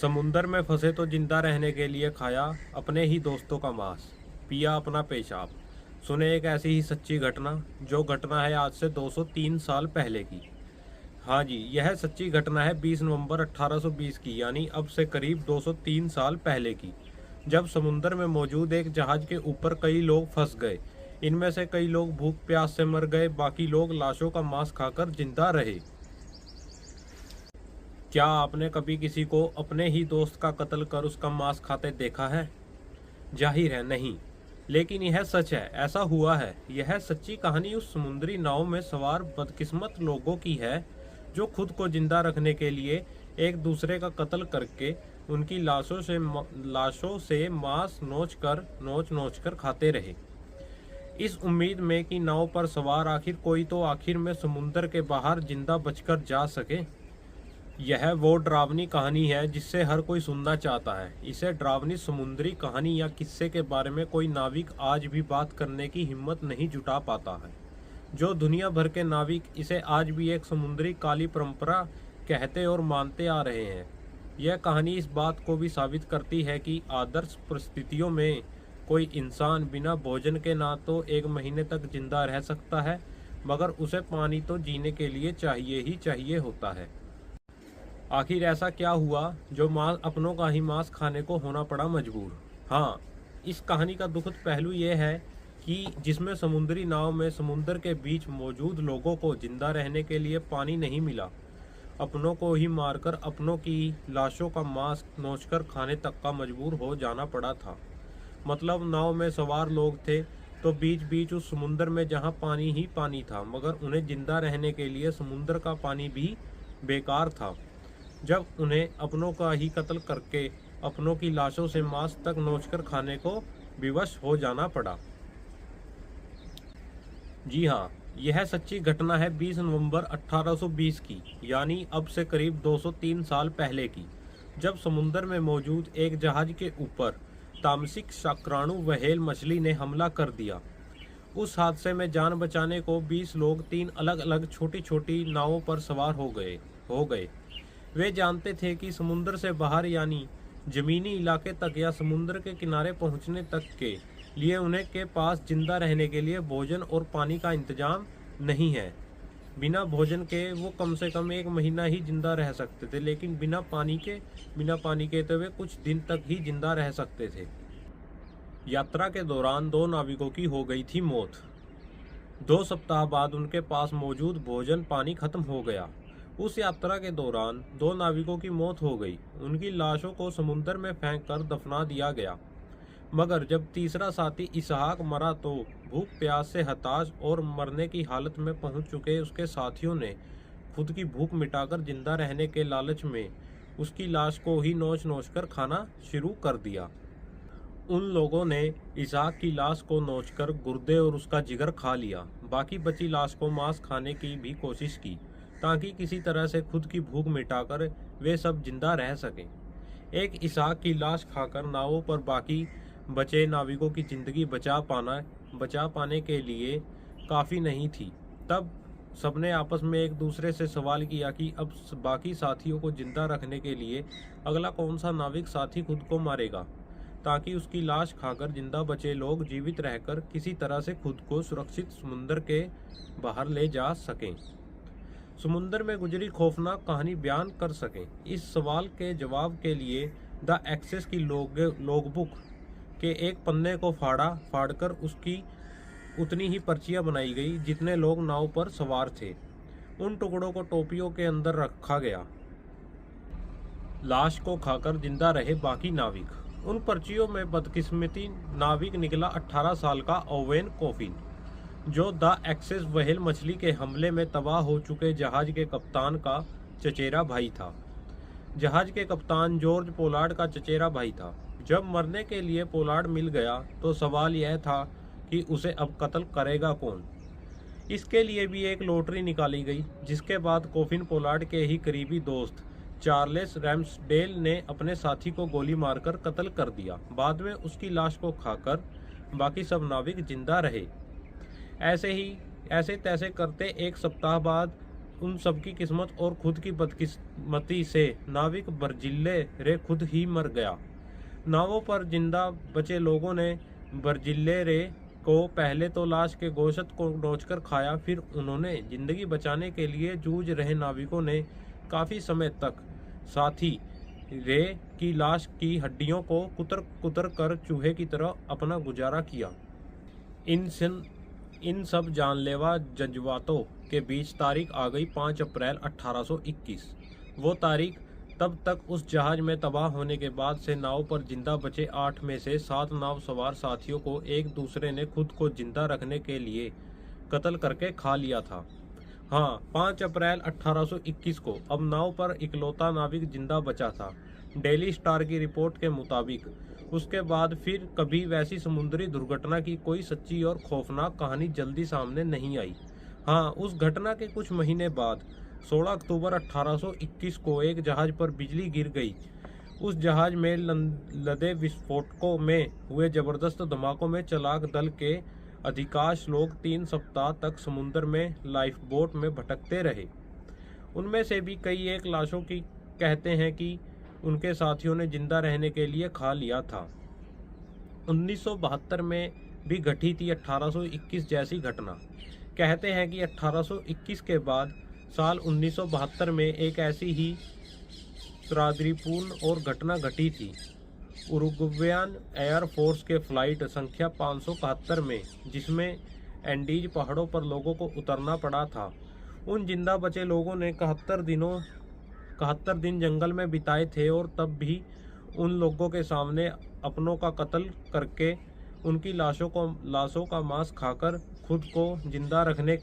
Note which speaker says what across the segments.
Speaker 1: समुंदर में फंसे तो जिंदा रहने के लिए खाया अपने ही दोस्तों का मांस, पिया अपना पेशाब। सुने एक ऐसी ही सच्ची घटना, जो घटना है आज से 203 साल पहले की। हाँ जी, यह सच्ची घटना है 20 नवंबर 1820 की, यानी अब से करीब 203 साल पहले की, जब समुंदर में मौजूद एक जहाज के ऊपर कई लोग फंस गए। इनमें से कई लोग भूख प्यास से मर गए, बाकी लोग लाशों का मांस खाकर जिंदा रहे। क्या आपने कभी किसी को अपने ही दोस्त का कत्ल कर उसका मांस खाते देखा है? जाहिर है नहीं, लेकिन यह सच है, ऐसा हुआ है। यह सच्ची कहानी उस समुद्री नाव में सवार बदकिस्मत लोगों की है, जो खुद को जिंदा रखने के लिए एक दूसरे का कत्ल करके उनकी लाशों से मांस नोच नोच कर खाते रहे, इस उम्मीद में कि नाव पर सवार कोई तो आखिर में समुंदर के बाहर जिंदा बचकर जा सके। यह वो डरावनी कहानी है जिससे हर कोई सुनना चाहता है। इसे डरावनी समुद्री कहानी या किस्से के बारे में कोई नाविक आज भी बात करने की हिम्मत नहीं जुटा पाता है। जो दुनिया भर के नाविक इसे आज भी एक समुद्री काली परंपरा कहते और मानते आ रहे हैं। यह कहानी इस बात को भी साबित करती है कि आदर्श परिस्थितियों में कोई इंसान बिना भोजन के ना तो 1 महीने तक जिंदा रह सकता है, मगर उसे पानी तो जीने के लिए चाहिए ही चाहिए होता है। आखिर ऐसा क्या हुआ जो मांस अपनों का ही मांस खाने को होना पड़ा मजबूर? हाँ, इस कहानी का दुखद पहलू यह है कि जिसमें समुद्री नाव में समुद्र के बीच मौजूद लोगों को जिंदा रहने के लिए पानी नहीं मिला, अपनों को ही मारकर अपनों की लाशों का मांस नोचकर खाने तक का मजबूर हो जाना पड़ा था। मतलब नाव में सवार लोग थे तो बीच बीच उस समुद्र में जहाँ पानी ही पानी था, मगर उन्हें जिंदा रहने के लिए समुद्र का पानी भी बेकार था। जब उन्हें अपनों का ही कत्ल करके अपनों की लाशों से मांस तक नोचकर खाने को विवश हो जाना पड़ा। जी हाँ, यह सच्ची घटना है 20 नवंबर 1820 की, यानी अब से करीब 203 साल पहले की, जब समुद्र में मौजूद एक जहाज के ऊपर तामसिक शाक्राणु व्हेल मछली ने हमला कर दिया। उस हादसे में जान बचाने को 20 लोग 3 अलग अलग छोटी छोटी नावों पर सवार हो गए। वे जानते थे कि समुद्र से बाहर यानी जमीनी इलाके तक या समुद्र के किनारे पहुंचने तक के लिए उन्हें के पास जिंदा रहने के लिए भोजन और पानी का इंतजाम नहीं है। बिना भोजन के वो कम से कम 1 महीना ही जिंदा रह सकते थे, लेकिन बिना पानी के तो वे कुछ दिन तक ही जिंदा रह सकते थे। यात्रा के दौरान 2 नाविकों की हो गई थी मौत। 2 सप्ताह बाद उनके पास मौजूद भोजन पानी खत्म हो गया। उस यात्रा के दौरान 2 नाविकों की मौत हो गई। उनकी लाशों को समुद्र में फेंक कर दफना दिया गया। मगर जब तीसरा साथी इसहाक मरा तो भूख प्यास से हताश और मरने की हालत में पहुंच चुके उसके साथियों ने खुद की भूख मिटाकर जिंदा रहने के लालच में उसकी लाश को ही नोच नोच कर खाना शुरू कर दिया। उन लोगों ने इसहाक की लाश को नोचकर गुर्दे और उसका जिगर खा लिया। बाकी बची लाश को मांस खाने की भी कोशिश की, ताकि किसी तरह से खुद की भूख मिटाकर वे सब जिंदा रह सकें। एक इसहाक की लाश खाकर नावों पर बाकी बचे नाविकों की जिंदगी बचा पाने के लिए काफ़ी नहीं थी। तब सबने आपस में एक दूसरे से सवाल किया कि अब बाकी साथियों को जिंदा रखने के लिए अगला कौन सा नाविक साथी खुद को मारेगा, ताकि उसकी लाश खाकर जिंदा बचे लोग जीवित रहकर किसी तरह से खुद को सुरक्षित समुद्र के बाहर ले जा सकें, समुद्र में गुजरी खौफनाक कहानी बयान कर सकें। इस सवाल के जवाब के लिए द एक्सेस की लॉगबुक के एक पन्ने को फाड़कर उसकी उतनी ही पर्चियां बनाई गई जितने लोग नाव पर सवार थे। उन टुकड़ों को टोपियों के अंदर रखा गया। लाश को खाकर जिंदा रहे बाकी नाविक। उन पर्चियों में बदकिस्मती नाविक निकला 18 साल का ओवेन कॉफिन, जो द एक्सेस व्हेल मछली के हमले में तबाह हो चुके जहाज के कप्तान का चचेरा भाई था। जहाज के कप्तान जॉर्ज पोलार्ड का चचेरा भाई था। जब मरने के लिए पोलार्ड मिल गया तो सवाल यह था कि उसे अब कत्ल करेगा कौन। इसके लिए भी एक लॉटरी निकाली गई, जिसके बाद कॉफिन पोलार्ड के ही करीबी दोस्त चार्ल्स रैम्सडेल ने अपने साथी को गोली मारकर कत्ल कर दिया। बाद में उसकी लाश को खाकर बाकी सब नाविक जिंदा रहे। ऐसे तैसे करते 1 सप्ताह बाद उन सबकी किस्मत और खुद की बदकिस्मती से नाविक बर्जिल्ले रे खुद ही मर गया। नावों पर जिंदा बचे लोगों ने बर्जिल्ले रे को पहले तो लाश के गोश्त को नोचकर खाया, फिर उन्होंने जिंदगी बचाने के लिए जूझ रहे नाविकों ने काफ़ी समय तक साथी रे की लाश की हड्डियों को कुतर कुतर कर चूहे की तरह अपना गुजारा किया। इन सब जानलेवा जज्बातों के बीच तारीख आ गई 5 अप्रैल 1821। वो तारीख तब तक उस जहाज में तबाह होने के बाद से नाव पर जिंदा बचे 8 में से 7 नाव सवार साथियों को एक दूसरे ने खुद को जिंदा रखने के लिए कत्ल करके खा लिया था। हाँ, 5 अप्रैल 1821 को अब नाव पर इकलौता नाविक जिंदा बचा था, डेली स्टार की रिपोर्ट के मुताबिक। उसके बाद फिर कभी वैसी समुद्री दुर्घटना की कोई सच्ची और खौफनाक कहानी जल्दी सामने नहीं आई। हाँ, उस घटना के कुछ महीने बाद 16 अक्टूबर 1821 को एक जहाज पर बिजली गिर गई। उस जहाज में लदे विस्फोटकों में हुए जबरदस्त धमाकों में चालक दल के अधिकांश लोग 3 सप्ताह तक समुद्र में लाइफ बोट में भटकते रहे। उनमें से भी कई एक लाशों की कहते हैं कि उनके साथियों ने जिंदा रहने के लिए खा लिया था। 1972 में भी घटी थी 1821 जैसी घटना। कहते हैं कि 1821 के बाद साल 1972 में एक ऐसी ही त्रासदीपूर्ण और घटना घटी थी। उरुग्वेयन एयर फोर्स के फ्लाइट संख्या 571 में, जिसमें एंडीज पहाड़ों पर लोगों को उतरना पड़ा था, उन जिंदा बचे लोगों ने 71 दिन जंगल में बिताए थे और तब भी उन लोगों के सामने अपनों का कत्ल करके उनकी लाशों का मांस खाकर खुद को जिंदा रखने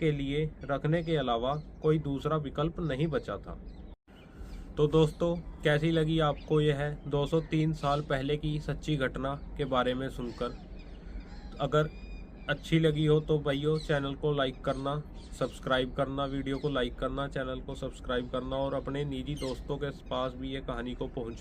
Speaker 1: के अलावा कोई दूसरा विकल्प नहीं बचा था। तो दोस्तों, कैसी लगी आपको यह 203 साल पहले की सच्ची घटना के बारे में सुनकर? अगर अच्छी लगी हो तो भाइयों चैनल को लाइक करना, सब्सक्राइब करना, वीडियो को लाइक करना, चैनल को सब्सक्राइब करना और अपने निजी दोस्तों के पास भी ये कहानी को पहुंचा